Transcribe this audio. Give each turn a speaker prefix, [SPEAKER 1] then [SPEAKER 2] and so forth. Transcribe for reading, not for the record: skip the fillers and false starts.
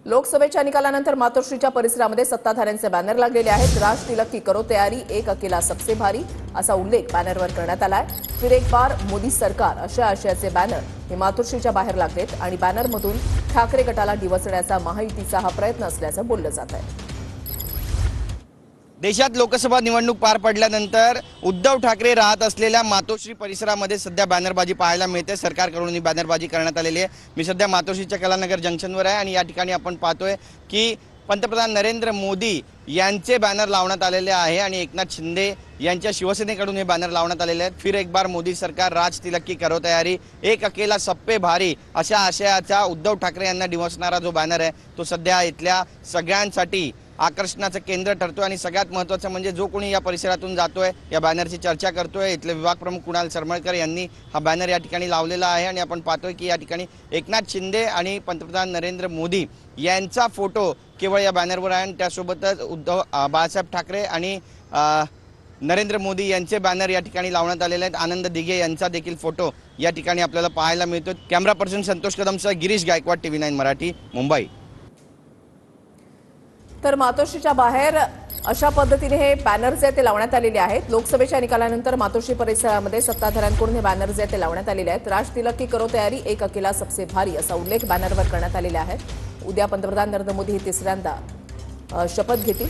[SPEAKER 1] लोकसभेच्या निकालानंतर मातोश्रीच्या परिसरामध्ये सत्ताधाऱ्यांचे बॅनर लागलेले आहेत। राज तिलक की करो तयारी, एक अकेला सबसे भारी असा उल्लेख बॅनरवर करण्यात आलाय। फिर एक बार मोदी सरकार अशा आशयाचे बॅनर हे मातोश्रीच्या बाहेर लागलेत आणि बॅनरमधून ठाकरे गटाला डिवचण्याचा महायुतीचा हा प्रयत्न असल्याचं बोललं जात आहे।
[SPEAKER 2] देशात लोकसभा निवडणूक पार पडल्यानंतर उद्धव ठाकरे राहत असलेल्या मातोश्री परिसरामध्ये सध्या बॅनरबाजी पाहायला मिळते। सरकारकडून ही बॅनरबाजी करण्यात आलेली आहे। मी सध्या मातोश्रीच्या कलानगर जंक्शनवर आहे आणि या ठिकाणी आपण पाहतोय की पंतप्रधान नरेंद्र मोदी यांचे बॅनर लावण्यात आलेले आहे आणि एकनाथ शिंदे यांच्या शिवसेनेकडून हे बॅनर लावण्यात आलेले आहेत। फिर एक बार मोदी सरकार, राज तिलक की करो तयारी, एक अकेला सब पे भारी अशा आशयाचा उद्धव ठाकरे यांना डिवचणारा जो बॅनर आहे तो सध्या इथल्या सगळ्यांसाठी आकर्षणाचं केंद्र ठरतोय आणि सगळ्यात महत्त्वाचं म्हणजे जो कोणी या परिसरातून जातोय या बॅनरची चर्चा करतोय इथले विभाग प्रमुख कुणाल सरमळकर यांनी हा बॅनर या ठिकाणी लावलेला आहे आणि आपण पाहतोय की या ठिकाणी एकनाथ शिंदे आणि पंतप्रधान नरेंद्र मोदी यांचा फोटो केवळ या बॅनरवर आहे आणि त्यासोबतच बाळासाहेब ठाकरे आणि नरेंद्र मोदी यांचे बॅनर या ठिकाणी लावण्यात आलेले आहेत। आनंद दिघे यांचा देखील फोटो या ठिकाणी आपल्याला पाहायला मिळतो। कॅमेरा पर्सन संतोष कदमसह गिरीश गायकवाड, TV9 मराठी, मुंबई।
[SPEAKER 1] तर मातोश्रीच्या बाहेर अशा पद्धतीने हे बॅनर्स आहेत ते लावण्यात आलेले आहेत। लोकसभेच्या निकालानंतर मातोश्री परिसरामध्ये सत्ताधाऱ्यांकडून हे बॅनर्स आहेत ते लावण्यात आलेले आहेत। राज तिलक की करो तयारी, एक अकेला सबसे भारी असा उल्लेख बॅनरवर करण्यात आलेला आहे। उद्या पंतप्रधान नरेंद्र मोदी हे तिसऱ्यांदा शपथ घेतील।